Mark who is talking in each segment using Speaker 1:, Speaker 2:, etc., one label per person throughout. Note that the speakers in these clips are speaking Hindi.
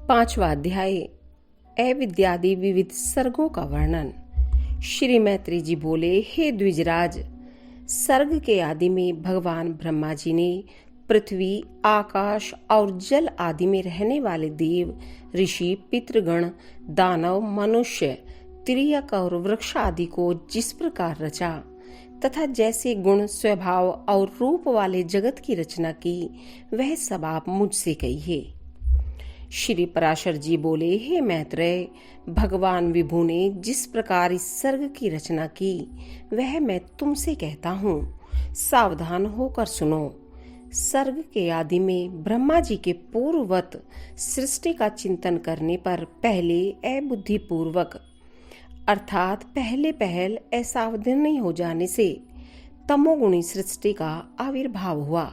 Speaker 1: पांचवा अध्याय अविद्यादि विविध सर्गों का वर्णन। श्री मैत्री जी बोले, हे द्विजराज, सर्ग के आदि में भगवान ब्रह्मा जी ने पृथ्वी, आकाश और जल आदि में रहने वाले देव, ऋषि, पितृगण, दानव, मनुष्य, तिर्यक और वृक्ष आदि को जिस प्रकार रचा तथा जैसे गुण, स्वभाव और रूप वाले जगत की रचना की, वह सब आप मुझसे कहिए। श्री पराशर जी बोले, हे मैत्रेय, भगवान विभु ने जिस प्रकार इस सर्ग की रचना की, वह मैं तुमसे कहता हूँ। सावधान होकर सुनो। सर्ग के आदि में ब्रह्मा जी के पूर्ववत सृष्टि का चिंतन करने पर पहले अबुद्धि पूर्वक अर्थात पहले पहल असावधानी हो जाने से तमोगुणी सृष्टि का आविर्भाव हुआ।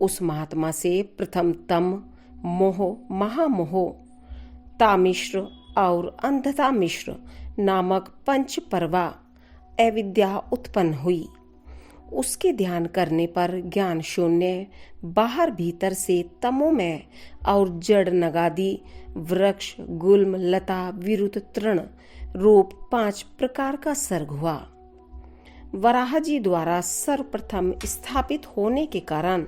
Speaker 1: उस महात्मा से प्रथम तम, मोह, महामोह, तामिश्र और अंधता मिश्र नामक पंच पर्वा अविद्या उत्पन्न हुई। उसके ध्यान करने पर ज्ञान शून्य बाहर भीतर से तमोमय और जड़ नगादि, वृक्ष, गुल्म, लता, विरुद्ध, तृण रूप 5 प्रकार का सर्ग हुआ। वराह जी द्वारा सर्वप्रथम स्थापित होने के कारण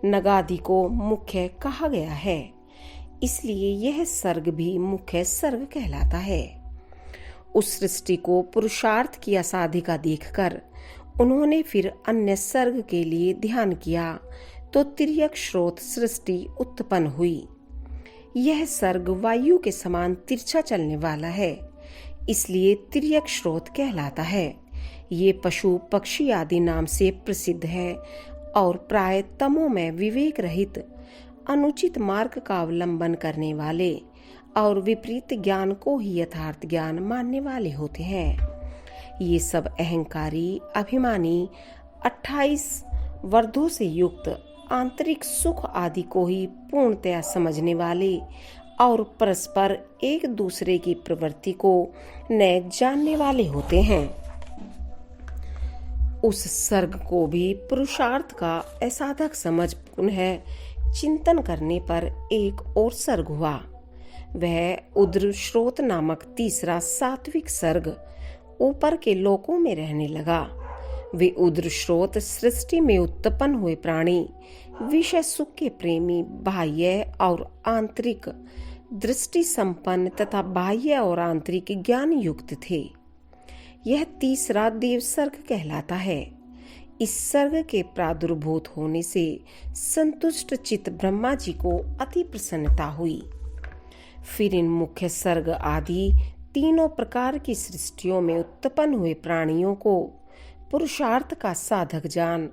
Speaker 1: नगादि को मुख्य कहा गया है, इसलिए यह सर्ग भी मुख्य सर्ग कहलाता है। उस सृष्टि को पुरुषार्थ की असाधिका देखकर उन्होंने फिर अन्य सर्ग के लिए ध्यान किया तो तिर्यक स्रोत सृष्टि उत्पन्न हुई। यह सर्ग वायु के समान तिरछा चलने वाला है, इसलिए तिर्यक स्रोत कहलाता है। ये पशु पक्षी आदि नाम से प्रसिद्ध है और प्राय तमो में विवेक रहित, अनुचित मार्ग का अवलंबन करने वाले और विपरीत ज्ञान को ही यथार्थ ज्ञान मानने वाले होते हैं। ये सब अहंकारी, अभिमानी, 28 वर्धों से युक्त, आंतरिक सुख आदि को ही पूर्णतया समझने वाले और परस्पर एक दूसरे की प्रवृत्ति को न जानने वाले होते हैं। उस सर्ग को भी पुरुषार्थ का असाधक समझ पुनः चिंतन करने पर एक और सर्ग हुआ। वह उद्र श्रोत नामक तीसरा सात्विक सर्ग ऊपर के लोकों में रहने लगा। वे उद्र श्रोत सृष्टि में उत्पन्न हुए प्राणी, विषय सुख के प्रेमी, बाह्य और आंतरिक दृष्टि संपन्न तथा बाह्य और आंतरिक ज्ञान युक्त थे। यह तीसरा देव सर्ग कहलाता है। इस सर्ग के प्रादुर्भूत होने से संतुष्ट चित्त ब्रह्मा जी को अति प्रसन्नता हुई। फिर इन मुख्य सर्ग आदि तीनों प्रकार की सृष्टियों में उत्पन्न हुए प्राणियों को पुरुषार्थ का साधक जान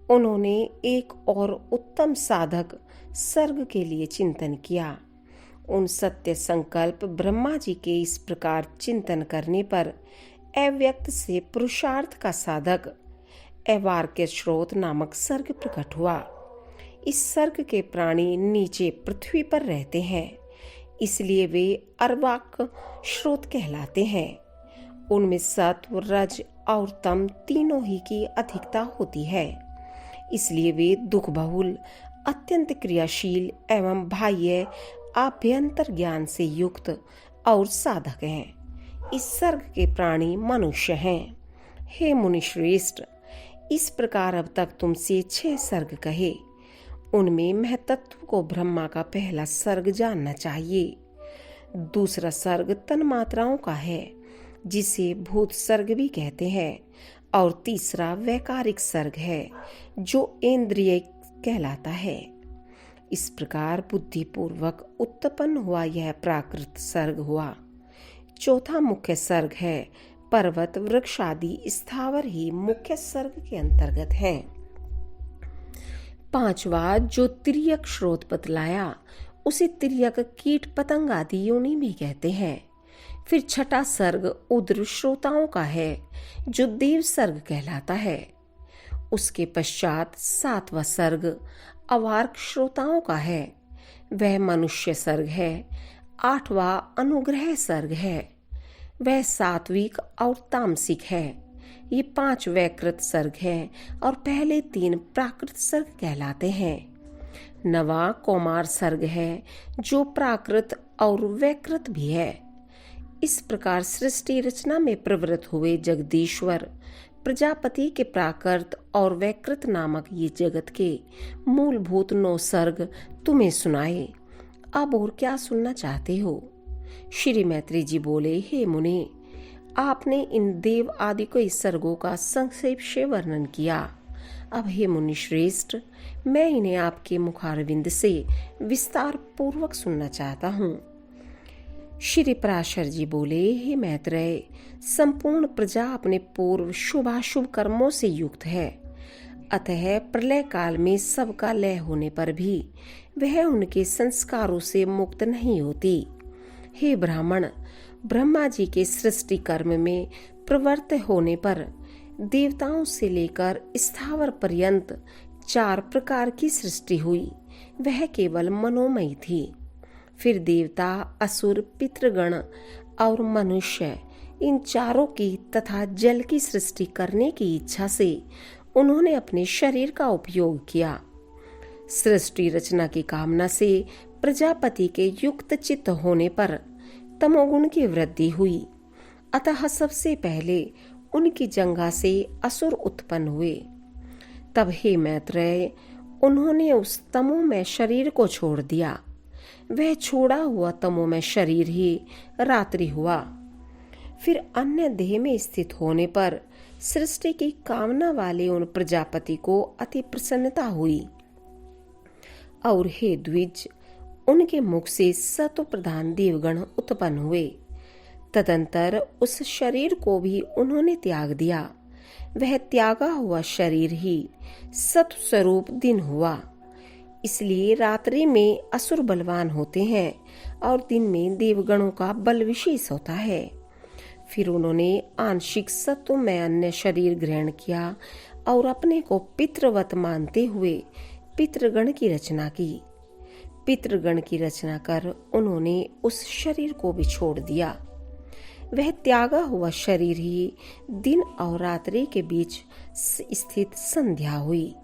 Speaker 1: उन्होंने एक और उत्तम साधक सर्ग के लिए चिंतन किया। उन सत्य संकल्प ब्रह्मा जी के इस प्रकार चिंतन करने पर अव्यक्त से पुरुषार्थ का साधक अवार्क्य स्रोत नामक सर्ग प्रकट हुआ। इस सर्ग के प्राणी नीचे पृथ्वी पर रहते हैं, इसलिए वे अर्वाक स्रोत कहलाते हैं। उनमें सत्व, रज और तम तीनों ही की अधिकता होती है, इसलिए वे दुख बहुल, अत्यंत क्रियाशील एवं बाह्य आभ्यंतर ज्ञान से युक्त और साधक हैं। इस सर्ग के प्राणी मनुष्य हैं। हे मुनिश्रेष्ठ, इस प्रकार अब तक तुमसे 6 सर्ग कहे। उनमें महतत्व को ब्रह्मा का पहला सर्ग जानना चाहिए। दूसरा सर्ग तन्मात्राओं का है, जिसे भूत सर्ग भी कहते हैं, और तीसरा वैकारिक सर्ग है, जो इंद्रिय कहलाता है। इस प्रकार बुद्धिपूर्वक उत्पन्न हुआ यह प्राकृत सर्ग हुआ। चौथा मुख्य सर्ग है। पर्वत, वृक्ष आदि स्थावर ही मुख्य सर्ग के अंतर्गत हैं। पांचवा जो तिर्यक स्रोत बतलाया, उसे तिर्यक कीट पतंग आदि योनि भी कहते हैं। फिर छठा सर्ग उद्र श्रोताओं का है, जो देव सर्ग कहलाता है। उसके पश्चात 7वां सर्ग अवार्क श्रोताओं का है, वह मनुष्य सर्ग है। 8वां अनुग्रह सर्ग है, वह सात्विक और तामसिक है। ये 5 वैकृत सर्ग हैं और पहले 3 प्राकृत सर्ग कहलाते हैं। नवा कौमार सर्ग है जो प्राकृत और वैकृत भी है। इस प्रकार सृष्टि रचना में प्रवृत्त हुए जगदीश्वर प्रजापति के प्राकृत और वैकृत नामक ये जगत के मूलभूत 9 सर्ग तुम्हें सुनाए। अब और क्या सुनना चाहते हो? श्री मैत्री जी बोले, हे मुनि, आपने इन देव आदि कई सर्गों का संक्षेप से वर्णन किया। अब हे मुनि श्रेष्ठ, मैं इन्हें आपके मुखारविंद से विस्तार पूर्वक सुनना चाहता हूँ। श्री पराशर जी बोले, हे मैत्रेय, संपूर्ण प्रजा अपने पूर्व शुभाशुभ कर्मों से युक्त है, अतः प्रलय काल में सबका लय होने पर भी वह उनके संस्कारों से मुक्त नहीं होती। हे ब्राह्मण, ब्रह्मा जी के सृष्टि कर्म में प्रवृत्त होने पर देवताओं से लेकर स्थावर पर्यंत 4 प्रकार की सृष्टि हुई। वह केवल मनोमयी थी। फिर देवता, असुर, पितृगण और मनुष्य, इन चारों की तथा जल की सृष्टि करने की इच्छा से उन्होंने अपने शरीर का उपयोग किया। सृष्टि रचना की कामना से प्रजापति के युक्त चित्त होने पर तमोगुण की वृद्धि हुई। अतः सबसे पहले उनकी जंघा से असुर उत्पन्न हुए। तब हे मैत्रेय, उन्होंने उस तमोमय शरीर को छोड़ दिया। वह छोड़ा हुआ तमोमय शरीर ही रात्रि हुआ। फिर अन्य देह में स्थित होने पर सृष्टि की कामना वाले उन प्रजापति को अति प्रसन्नता हुई और हे द्विज, उनके मुख से सत्व प्रधान देवगण उत्पन्न हुए। तदंतर उस शरीर को भी उन्होंने त्याग दिया। वह त्यागा हुआ शरीर ही सत्व स्वरूप दिन हुआ। इसलिए रात्रि में असुर बलवान होते हैं और दिन में देवगणों का बल विशेष होता है। फिर उन्होंने आंशिक सत्व में अन्य शरीर ग्रहण किया और अपने को पितृवत मानते हुए पितृगण की रचना की। पितृगण की रचना कर उन्होंने उस शरीर को भी छोड़ दिया। वह त्यागा हुआ शरीर ही दिन और रात्रि के बीच स्थित संध्या हुई।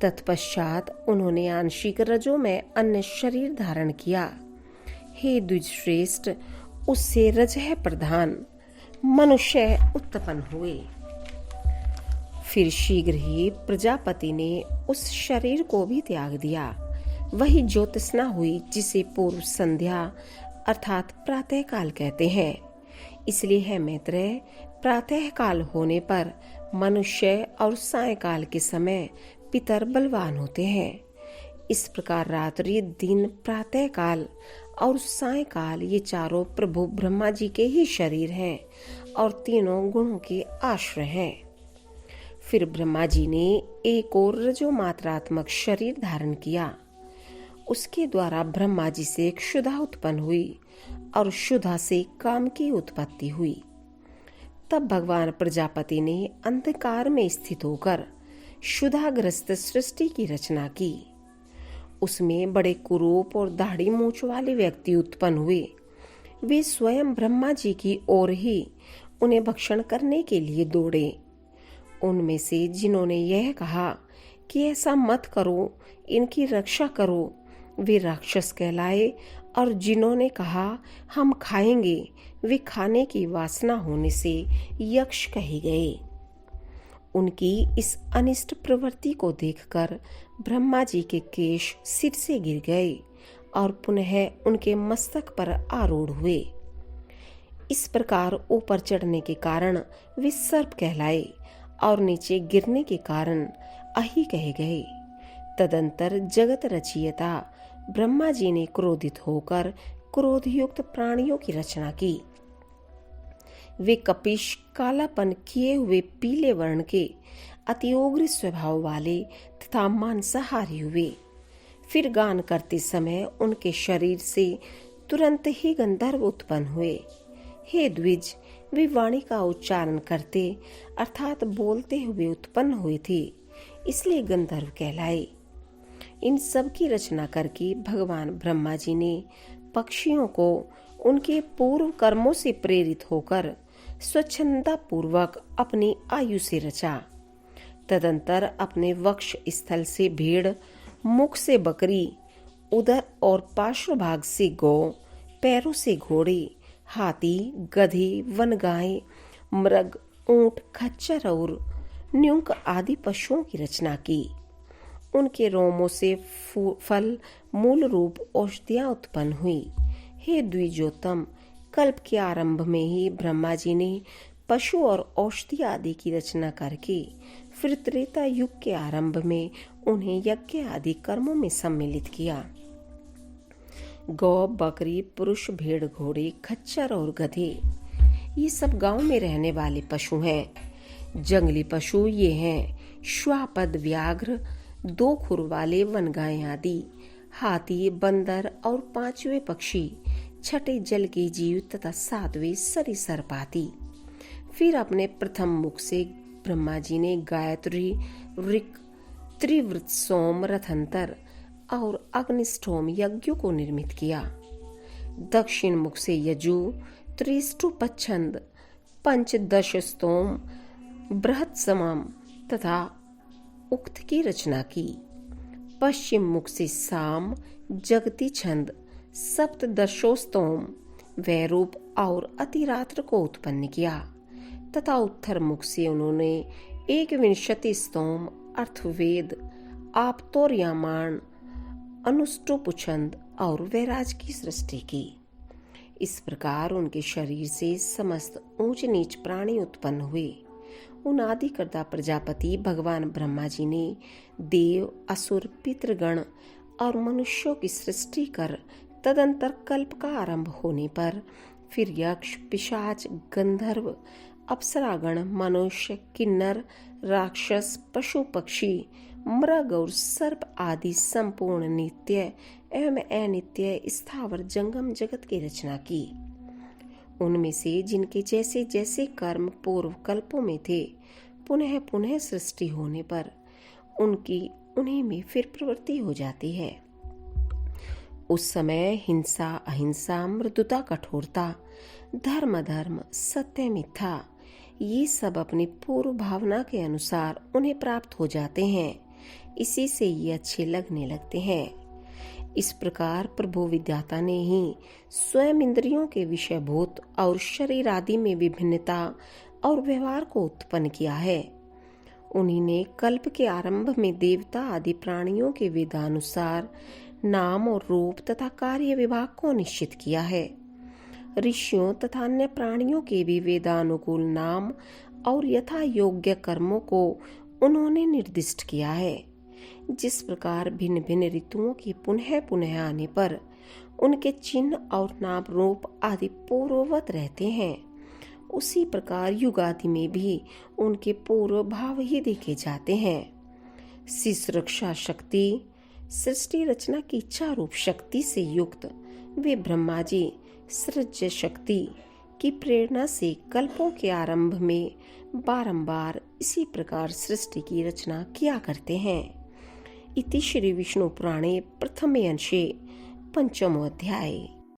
Speaker 1: तत्पश्चात उन्होंने आंशिक रजो में अन्य शरीर धारण किया। हे द्विजश्रेष्ठ, उससे रजह प्रधान मनुष्य उत्पन्न हुए। फिर शीघ्र ही प्रजापति ने उस शरीर को भी त्याग दिया। वही ज्योत्सना हुई जिसे पूर्व संध्या अर्थात प्रातः काल कहते हैं। इसलिए है मैत्रेय, प्रातः काल होने पर मनुष्य और सायकाल के समय पितर बलवान होते हैं। इस प्रकार रात्रि, दिन, प्रातः काल और सायकाल ये चारों प्रभु ब्रह्मा जी के ही शरीर हैं और तीनों गुणों के आश्रय हैं। फिर ब्रह्मा जी ने एक और रजो मात्रात्मक शरीर धारण किया। उसके द्वारा ब्रह्मा जी से एक क्षुधा उत्पन्न हुई और क्षुधा से काम की उत्पत्ति हुई। तब भगवान प्रजापति ने अंधकार में स्थित होकर क्षुधाग्रस्त सृष्टि की रचना की। उसमें बड़े कुरूप और दाढ़ी मूंछ वाले व्यक्ति उत्पन्न हुए। वे स्वयं ब्रह्मा जी की ओर ही उन्हें भक्षण करने के लिए दौड़े। उनमें से जिन्होंने यह कहा कि ऐसा मत करो, इनकी रक्षा करो, वे राक्षस कहलाए, और जिन्होंने कहा हम खाएंगे, वे खाने की वासना होने से यक्ष कहे गए। उनकी इस अनिष्ट प्रवृत्ति को देखकर ब्रह्मा जी के केश सिर से गिर गए और पुनः उनके मस्तक पर आरूढ़ हुए। इस प्रकार ऊपर चढ़ने के कारण वे सर्प कहलाए और नीचे गिरने के कारण अहि कहे गए। तदंतर जगत रचयिता ब्रह्मा जी ने क्रोधित होकर क्रोधयुक्त प्राणियों की रचना की। वे कपिश, कालापन किए हुए पीले वर्ण के अति उग्र स्वभाव वाले तथा मांसाहारी हुए। फिर गान करते समय उनके शरीर से तुरंत ही गंधर्व उत्पन्न हुए। हे द्विज, वे वाणी का उच्चारण करते अर्थात बोलते हुए उत्पन्न हुए थे, इसलिए गंधर्व कहलाए। इन सब की रचना करके भगवान ब्रह्मा जी ने पक्षियों को उनके पूर्व कर्मों से प्रेरित होकर स्वच्छंदता पूर्वक अपनी आयु से रचा। तदंतर अपने वक्ष स्थल से भेड़, मुख से बकरी, उदर और पार्श्व भाग से गौ, पैरों से घोड़े, हाथी, गधे, वनगाय, मृग, ऊंट, खच्चर और न्यूंक आदि पशुओं की रचना की। उनके रोमों से फल, मूल रूप औषधियां उत्पन्न हुई। हे द्विजोत्तम, कल्प के आरंभ में ही ब्रह्मा जी ने पशु और औषधि आदि की रचना करके फिर त्रेता युग के आरंभ में उन्हें यज्ञ आदि कर्मों में सम्मिलित किया। गौ, बकरी, पुरुष, भेड़, घोड़े, खच्चर और गधे ये सब गांव में रहने वाले पशु हैं। जंगली पशु ये हैं श्वापद, व्याघ्र, 2 खुर वाले वनगाय आदि, हाथी, बंदर और 5वें पक्षी, 6ठे जल के जीव तथा 7वें सरीसृप आदि। फिर अपने प्रथम मुख से ब्रह्मा जी ने गायत्री, ऋक्, त्रिवृत, सोम, रथंतर और अग्निष्टोम यज्ञों को निर्मित किया। दक्षिण मुख से यजु, त्रिष्टु, पच्छंद, पंचदश स्तोम, बृहत समम तथा उक्त की रचना की। पश्चिम मुख से साम, जगती छंद, सप्तदशोस्तोम, वैरूप और अतिरात्र को उत्पन्न किया तथा उत्तर मुख से उन्होंने 21 स्तोम, अर्थवेद, आपतोर्यमाण, अनुष्टुपुछंद और वैराज की सृष्टि की। इस प्रकार उनके शरीर से समस्त ऊंच नीच प्राणी उत्पन्न हुए। उन आदिकर्ता प्रजापति भगवान ब्रह्मा जी ने देव, असुर, पितृगण और मनुष्यों की सृष्टि कर तदंतर कल्प का आरंभ होने पर फिर यक्ष, पिशाच, गंधर्व, अप्सरागण, मनुष्य, किन्नर, राक्षस, पशु, पक्षी, मृग और सर्प आदि संपूर्ण नित्य एवं अनित्य स्थावर जंगम जगत की रचना की। उनमें से जिनके जैसे जैसे कर्म पूर्व कल्पों में थे, पुनः पुनः सृष्टि होने पर उन्हीं में फिर प्रवृत्ति हो जाती है। उस समय हिंसा, अहिंसा, मृदुता, कठोरता, धर्म अधर्म, सत्य, मिथ्या ये सब अपनी पूर्व भावना के अनुसार उन्हें प्राप्त हो जाते हैं। इसी से ये अच्छे लगने लगते हैं। इस प्रकार प्रभु विधाता ने ही स्वयं इंद्रियों के विषयभूत और शरीर आदि में विभिन्नता और व्यवहार को उत्पन्न किया है। उन्हीं ने कल्प के आरंभ में देवता आदि प्राणियों के वेदानुसार नाम और रूप तथा कार्य विभाग को निश्चित किया है। ऋषियों तथा अन्य प्राणियों के भी वेदानुकूल नाम और यथा योग्य कर्मों को उन्होंने निर्दिष्ट किया है। जिस प्रकार भिन्न भिन्न ऋतुओं के पुनः पुनः आने पर उनके चिन्ह और नाम रूप आदि पूर्ववत रहते हैं, उसी प्रकार युग आदि में भी उनके पूर्व भाव ही देखे जाते हैं। शिश्रक्षा शक्ति, सृष्टि रचना की इच्छा रूप शक्ति से युक्त वे ब्रह्मा जी सृज्य शक्ति की प्रेरणा से कल्पों के आरंभ में बारंबार इसी प्रकार सृष्टि की रचना किया करते हैं। इति श्री विष्णु पुराणे प्रथमे अंशे 5मो अध्याय।